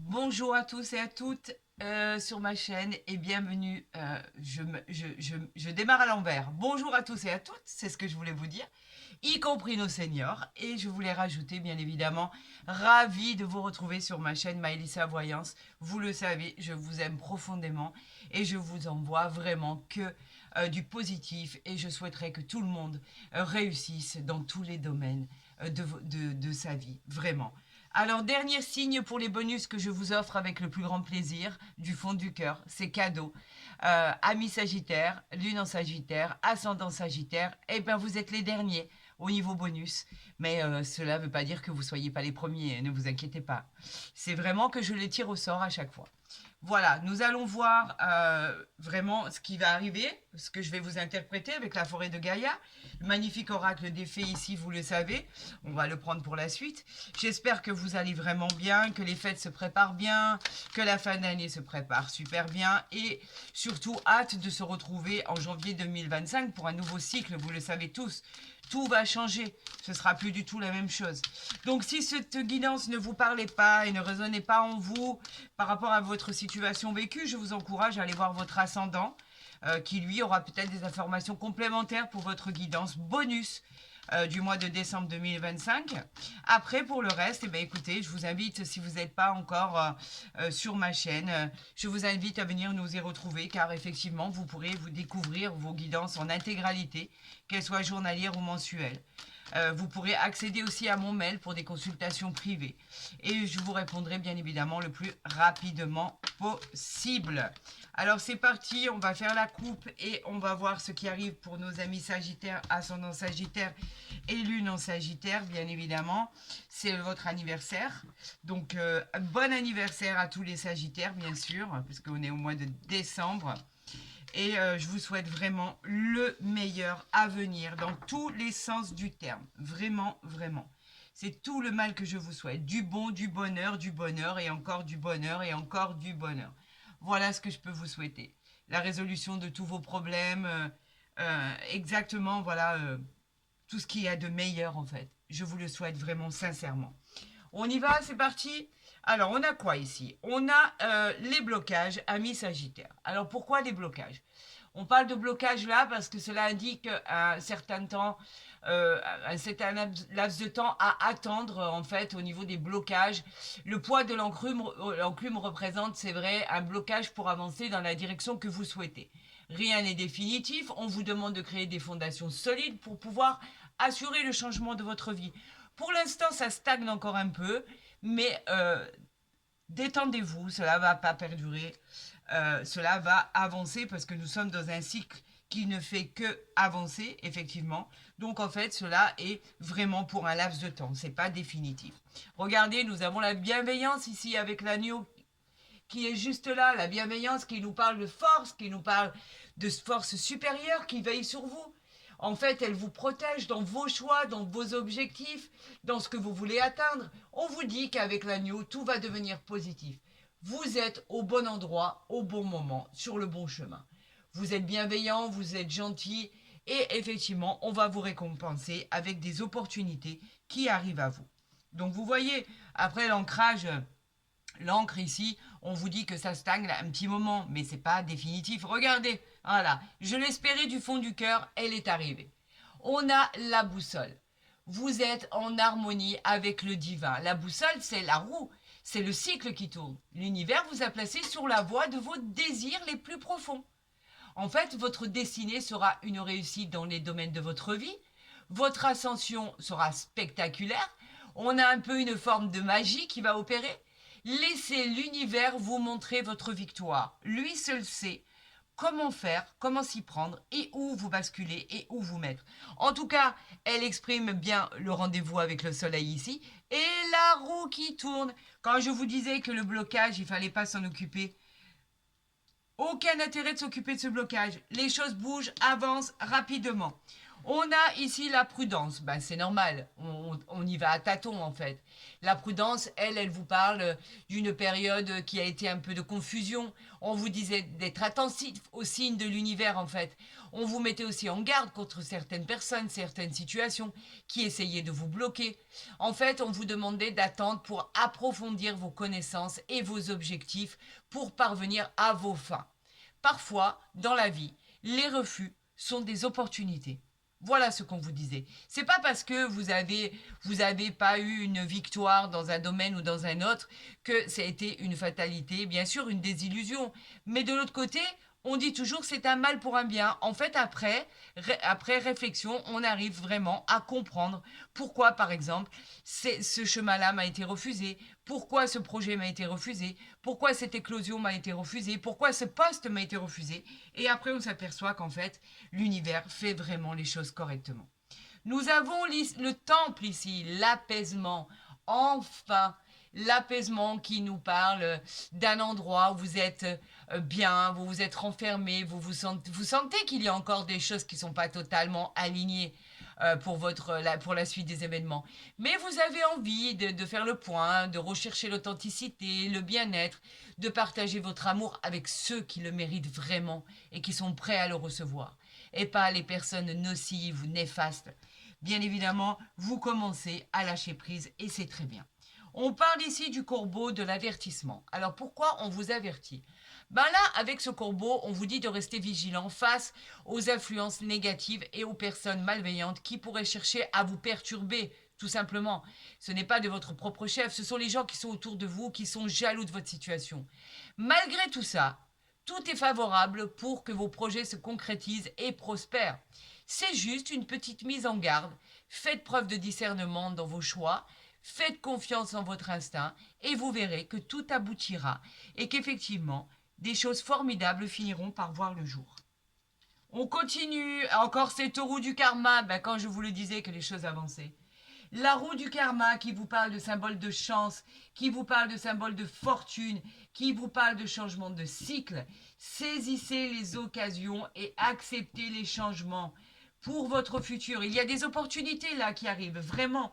Bonjour à tous et à toutes sur ma chaîne et bienvenue. Je démarre à l'envers. Bonjour à tous et à toutes, c'est ce que je voulais vous dire, y compris nos seniors. Et je voulais rajouter, bien évidemment, ravi de vous retrouver sur ma chaîne Maëlissa Voyance. Vous le savez, je vous aime profondément et je vous envoie vraiment que du positif. Et je souhaiterais que tout le monde réussisse dans tous les domaines de sa vie, vraiment. Alors, dernier signe pour les bonus que je vous offre avec le plus grand plaisir, du fond du cœur, c'est cadeau. Amis Sagittaire, Lune en Sagittaire, Ascendant Sagittaire, eh bien vous êtes les derniers au niveau bonus. Mais cela ne veut pas dire que vous ne soyez pas les premiers, ne vous inquiétez pas. C'est vraiment que je les tire au sort à chaque fois. Voilà, nous allons voir vraiment ce qui va arriver, ce que je vais vous interpréter avec la forêt de Gaïa. Le magnifique oracle des fées ici, vous le savez. On va le prendre pour la suite. J'espère que vous allez vraiment bien, que les fêtes se préparent bien, que la fin d'année se prépare super bien et surtout hâte de se retrouver en janvier 2025 pour un nouveau cycle, vous le savez tous. Tout va changer, ce sera plus du tout la même chose. Donc si cette guidance ne vous parlait pas et ne résonnait pas en vous par rapport à votre situation vécue, je vous encourage à aller voir votre ascendant qui lui aura peut-être des informations complémentaires pour votre guidance bonus du mois de décembre 2025. Après, pour le reste, eh bien, écoutez, je vous invite, si vous n'êtes pas encore sur ma chaîne, je vous invite à venir nous y retrouver car effectivement, vous pourrez vous découvrir vos guidances en intégralité, qu'elles soient journalières ou mensuelles. Vous pourrez accéder aussi à mon mail pour des consultations privées. Et je vous répondrai bien évidemment le plus rapidement possible. Alors c'est parti, on va faire la coupe et on va voir ce qui arrive pour nos amis Sagittaires, Ascendant Sagittaire et Lune en Sagittaire, bien évidemment. C'est votre anniversaire. Donc bon anniversaire à tous les Sagittaires, bien sûr, puisqu'on est au mois de décembre. Et je vous souhaite vraiment le meilleur à venir dans tous les sens du terme. Vraiment, vraiment. C'est tout le mal que je vous souhaite. Du bon, du bonheur et encore du bonheur et encore du bonheur. Voilà ce que je peux vous souhaiter. La résolution de tous vos problèmes. Exactement, voilà, tout ce qu'il y a de meilleur en fait. Je vous le souhaite vraiment sincèrement. On y va, c'est parti. Alors, on a quoi ici? On a les blocages, amis Sagittaire. Alors, pourquoi les blocages? On parle de blocage là parce que cela indique un certain temps, un certain laps de temps à attendre en fait au niveau des blocages. Le poids de l'enclume représente, c'est vrai, un blocage pour avancer dans la direction que vous souhaitez. Rien n'est définitif, on vous demande de créer des fondations solides pour pouvoir assurer le changement de votre vie. Pour l'instant, ça stagne encore un peu, mais détendez-vous, cela ne va pas perdurer, cela va avancer parce que nous sommes dans un cycle qui ne fait que avancer, effectivement. Donc en fait, cela est vraiment pour un laps de temps, c'est pas définitif. Regardez, nous avons la bienveillance ici avec l'agneau qui est juste là, la bienveillance qui nous parle de force, qui nous parle de force supérieure qui veille sur vous. En fait, elle vous protège dans vos choix, dans vos objectifs, dans ce que vous voulez atteindre. On vous dit qu'avec l'agneau, tout va devenir positif. Vous êtes au bon endroit, au bon moment, sur le bon chemin. Vous êtes bienveillant, vous êtes gentil, et effectivement, on va vous récompenser avec des opportunités qui arrivent à vous. Donc vous voyez, après l'ancrage, l'encre ici, on vous dit que ça stagne un petit moment, mais c'est pas définitif. Regardez, voilà, je l'espérais du fond du cœur, elle est arrivée. On a la boussole. Vous êtes en harmonie avec le divin. La boussole, c'est la roue, c'est le cycle qui tourne. L'univers vous a placé sur la voie de vos désirs les plus profonds. En fait, votre destinée sera une réussite dans les domaines de votre vie. Votre ascension sera spectaculaire. On a un peu une forme de magie qui va opérer. Laissez l'univers vous montrer votre victoire. Lui seul sait comment faire, comment s'y prendre et où vous basculer et où vous mettre. En tout cas, elle exprime bien le rendez-vous avec le soleil ici et la roue qui tourne. Quand je vous disais que le blocage, il fallait pas s'en occuper, aucun intérêt de s'occuper de ce blocage. Les choses bougent, avancent rapidement. On a ici la prudence. Ben, c'est normal. On y va à tâtons, en fait. La prudence, elle vous parle d'une période qui a été un peu de confusion. On vous disait d'être attentif aux signes de l'univers, en fait. On vous mettait aussi en garde contre certaines personnes, certaines situations qui essayaient de vous bloquer. En fait, on vous demandait d'attendre pour approfondir vos connaissances et vos objectifs pour parvenir à vos fins. Parfois, dans la vie, les refus sont des opportunités. Voilà ce qu'on vous disait. C'est pas parce que vous avez pas eu une victoire dans un domaine ou dans un autre que ça a été une fatalité, bien sûr une désillusion. Mais de l'autre côté, on dit toujours c'est un mal pour un bien. En fait, après réflexion, on arrive vraiment à comprendre pourquoi, par exemple, ce chemin-là m'a été refusé, pourquoi ce projet m'a été refusé, pourquoi cette éclosion m'a été refusée, pourquoi ce poste m'a été refusé. Et après, on s'aperçoit qu'en fait, l'univers fait vraiment les choses correctement. Nous avons le temple ici, l'apaisement. Enfin, l'apaisement qui nous parle d'un endroit où vous êtes bien, vous vous êtes renfermé, vous sentez qu'il y a encore des choses qui ne sont pas totalement alignées pour la suite des événements. Mais vous avez envie de faire le point, de rechercher l'authenticité, le bien-être, de partager votre amour avec ceux qui le méritent vraiment et qui sont prêts à le recevoir. Et pas les personnes nocives ou néfastes. Bien évidemment, vous commencez à lâcher prise et c'est très bien. On parle ici du corbeau de l'avertissement. Alors pourquoi on vous avertit? Ben là, avec ce corbeau, on vous dit de rester vigilant face aux influences négatives et aux personnes malveillantes qui pourraient chercher à vous perturber, tout simplement. Ce n'est pas de votre propre chef, ce sont les gens qui sont autour de vous, qui sont jaloux de votre situation. Malgré tout ça, tout est favorable pour que vos projets se concrétisent et prospèrent. C'est juste une petite mise en garde. Faites preuve de discernement dans vos choix. Faites confiance en votre instinct et vous verrez que tout aboutira et qu'effectivement, des choses formidables finiront par voir le jour. On continue. Encore cette roue du karma, ben quand je vous le disais que les choses avançaient. La roue du karma qui vous parle de symbole de chance, qui vous parle de symbole de fortune, qui vous parle de changement de cycle. Saisissez les occasions et acceptez les changements pour votre futur. Il y a des opportunités là qui arrivent, vraiment.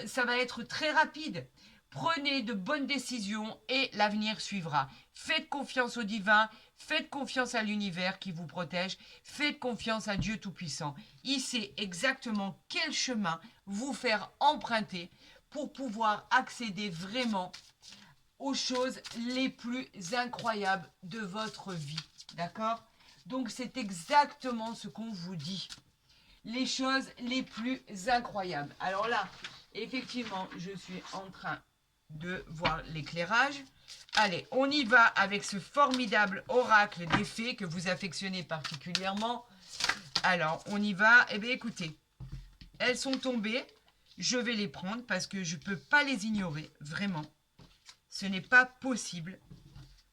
Ça va être très rapide. Prenez de bonnes décisions et l'avenir suivra. Faites confiance au divin, faites confiance à l'univers qui vous protège, faites confiance à Dieu Tout-Puissant. Il sait exactement quel chemin vous faire emprunter pour pouvoir accéder vraiment aux choses les plus incroyables de votre vie. D'accord? Donc c'est exactement ce qu'on vous dit. Les choses les plus incroyables. Alors là, effectivement, je suis en train de voir l'éclairage. Allez, on y va avec ce formidable oracle des fées que vous affectionnez particulièrement. Alors, on y va. Eh bien, écoutez, elles sont tombées. Je vais les prendre parce que je ne peux pas les ignorer, vraiment. Ce n'est pas possible.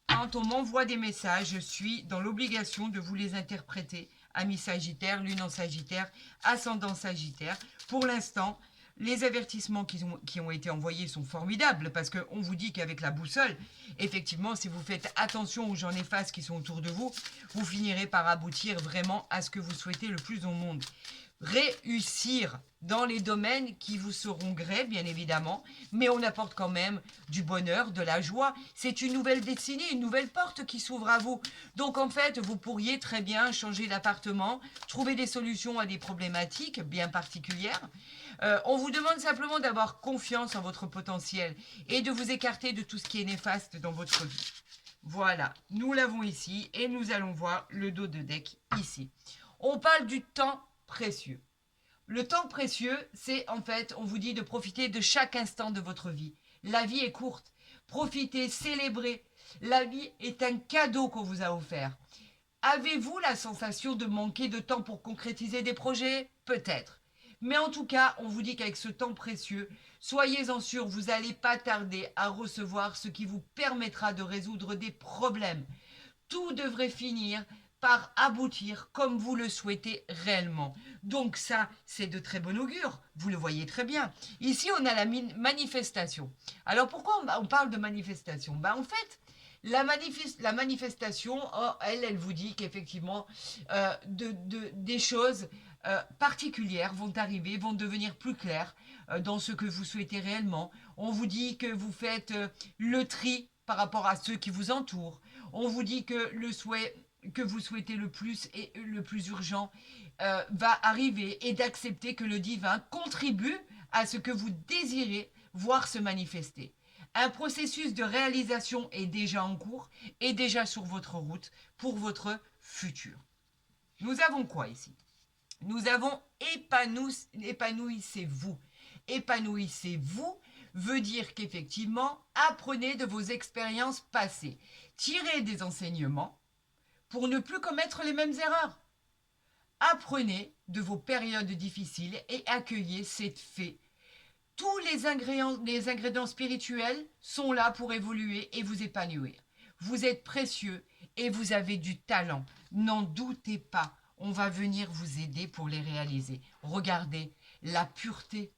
Quand on m'envoie des messages, je suis dans l'obligation de vous les interpréter. Amis Sagittaire, Lune en Sagittaire, Ascendant Sagittaire. Pour l'instant, les avertissements qui ont été envoyés sont formidables parce qu'on vous dit qu'avec la boussole, effectivement, si vous faites attention aux gens néfastes qui sont autour de vous, vous finirez par aboutir vraiment à ce que vous souhaitez le plus au monde. Réussir dans les domaines qui vous seront gré, bien évidemment, mais on apporte quand même du bonheur, de la joie. C'est une nouvelle destinée, une nouvelle porte qui s'ouvre à vous. Donc en fait, vous pourriez très bien changer d'appartement, trouver des solutions à des problématiques bien particulières. On vous demande simplement d'avoir confiance en votre potentiel et de vous écarter de tout ce qui est néfaste dans votre vie. Voilà, nous l'avons ici et nous allons voir le dos de deck ici. On parle du temps précieux. Le temps précieux, c'est en fait, on vous dit de profiter de chaque instant de votre vie. La vie est courte. Profitez, célébrez. La vie est un cadeau qu'on vous a offert. Avez-vous la sensation de manquer de temps pour concrétiser des projets? Peut-être. Mais en tout cas, on vous dit qu'avec ce temps précieux, soyez-en sûrs, vous n'allez pas tarder à recevoir ce qui vous permettra de résoudre des problèmes. Tout devrait finir par aboutir comme vous le souhaitez réellement. Donc ça, c'est de très bon augure. Vous le voyez très bien. Ici, on a la manifestation. Alors pourquoi on parle de manifestation? En fait, la manifestation, elle vous dit qu'effectivement, des choses particulières vont arriver, vont devenir plus claires dans ce que vous souhaitez réellement. On vous dit que vous faites le tri par rapport à ceux qui vous entourent. On vous dit que le souhait que vous souhaitez le plus et le plus urgent va arriver et d'accepter que le divin contribue à ce que vous désirez voir se manifester. Un processus de réalisation est déjà en cours et déjà sur votre route pour votre futur. Nous avons quoi ici? Nous avons épanouissez-vous. Épanouissez-vous veut dire qu'effectivement, apprenez de vos expériences passées. Tirez des enseignements pour ne plus commettre les mêmes erreurs. Apprenez de vos périodes difficiles et accueillez cette fée. Tous les ingrédients spirituels sont là pour évoluer et vous épanouir. Vous êtes précieux et vous avez du talent. N'en doutez pas. On va venir vous aider pour les réaliser. Regardez la pureté.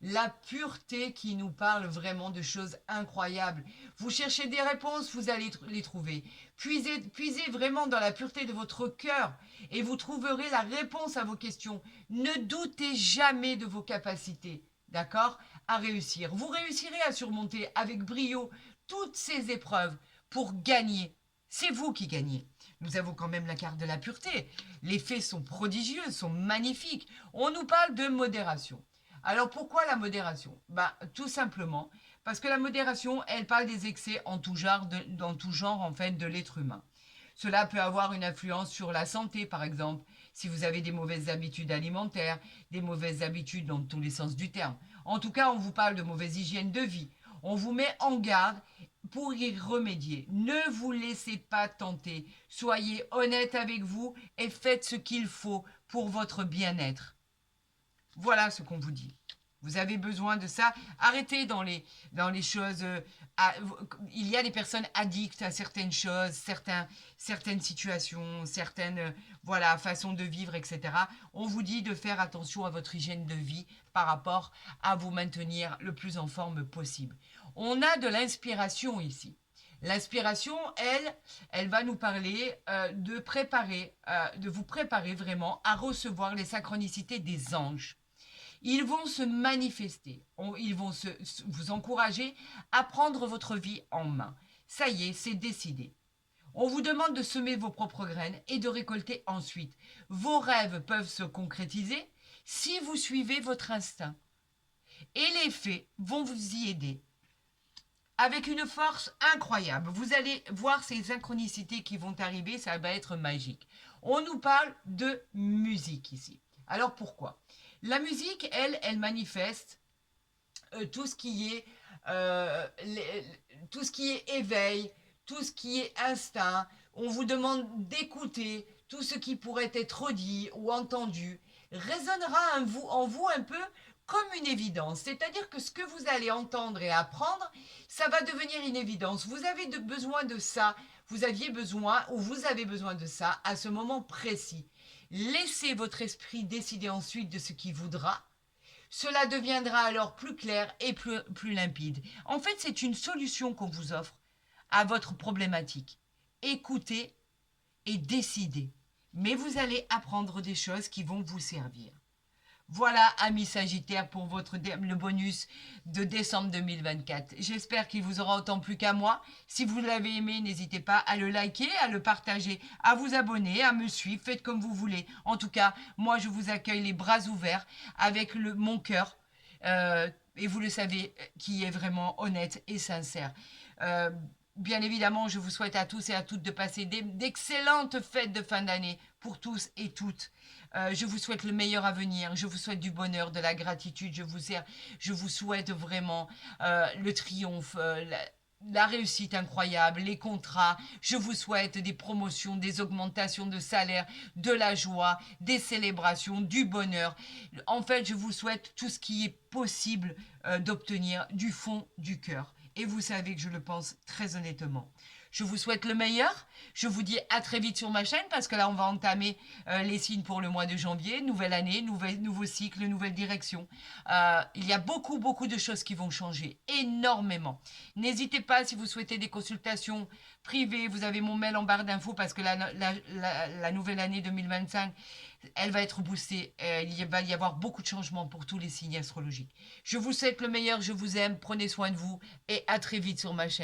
La pureté qui nous parle vraiment de choses incroyables. Vous cherchez des réponses, vous allez les trouver. Puisez vraiment dans la pureté de votre cœur et vous trouverez la réponse à vos questions. Ne doutez jamais de vos capacités, d'accord, à réussir. Vous réussirez à surmonter avec brio toutes ces épreuves pour gagner. C'est vous qui gagnez. Nous avons quand même la carte de la pureté. Les faits sont prodigieux, sont magnifiques. On nous parle de modération. Alors pourquoi la modération? Tout simplement parce que la modération, elle parle des excès en tout genre, dans tout genre en fait de l'être humain. Cela peut avoir une influence sur la santé, par exemple, si vous avez des mauvaises habitudes alimentaires, des mauvaises habitudes dans tous les sens du terme. En tout cas, on vous parle de mauvaise hygiène de vie. On vous met en garde pour y remédier. Ne vous laissez pas tenter. Soyez honnête avec vous et faites ce qu'il faut pour votre bien-être. Voilà ce qu'on vous dit. Vous avez besoin de ça. Arrêtez dans les choses. Il y a des personnes addictes à certaines choses, certaines situations, certaines façons de vivre, etc. On vous dit de faire attention à votre hygiène de vie par rapport à vous maintenir le plus en forme possible. On a de l'inspiration ici. L'inspiration, elle va nous parler de vous préparer vraiment à recevoir les synchronicités des anges. Ils vont se manifester, ils vont vous encourager à prendre votre vie en main. Ça y est, c'est décidé. On vous demande de semer vos propres graines et de récolter ensuite. Vos rêves peuvent se concrétiser si vous suivez votre instinct. Et les fées vont vous y aider. Avec une force incroyable. Vous allez voir ces synchronicités qui vont arriver, ça va être magique. On nous parle de musique ici. Alors pourquoi? La musique, elle manifeste tout ce qui est éveil, tout ce qui est instinct. On vous demande d'écouter tout ce qui pourrait être dit ou entendu résonnera en vous un peu comme une évidence. C'est-à-dire que ce que vous allez entendre et apprendre, ça va devenir une évidence. Vous avez besoin de ça, vous avez besoin de ça à ce moment précis. Laissez votre esprit décider ensuite de ce qu'il voudra. Cela deviendra alors plus clair et plus limpide. En fait, c'est une solution qu'on vous offre à votre problématique. Écoutez et décidez. Mais vous allez apprendre des choses qui vont vous servir. Voilà, amis Sagittaires, pour le bonus de décembre 2024. J'espère qu'il vous aura autant plu qu'à moi. Si vous l'avez aimé, n'hésitez pas à le liker, à le partager, à vous abonner, à me suivre. Faites comme vous voulez. En tout cas, moi, je vous accueille les bras ouverts avec mon cœur. Et vous le savez, qui est vraiment honnête et sincère. Bien évidemment, je vous souhaite à tous et à toutes de passer d'excellentes fêtes de fin d'année pour tous et toutes. Je vous souhaite le meilleur à venir. Je vous souhaite du bonheur, de la gratitude. Je vous souhaite vraiment le triomphe, la réussite incroyable, les contrats. Je vous souhaite des promotions, des augmentations de salaire, de la joie, des célébrations, du bonheur. En fait, je vous souhaite tout ce qui est possible d'obtenir du fond du cœur. Et vous savez que je le pense très honnêtement. Je vous souhaite le meilleur. Je vous dis à très vite sur ma chaîne parce que là, on va entamer les signes pour le mois de janvier. Nouvelle année, nouveau cycle, nouvelle direction. Il y a beaucoup, beaucoup de choses qui vont changer. Énormément. N'hésitez pas si vous souhaitez des consultations privées. Vous avez mon mail en barre d'infos parce que la nouvelle année 2025, elle va être boostée. Il va y avoir beaucoup de changements pour tous les signes astrologiques. Je vous souhaite le meilleur. Je vous aime. Prenez soin de vous et à très vite sur ma chaîne.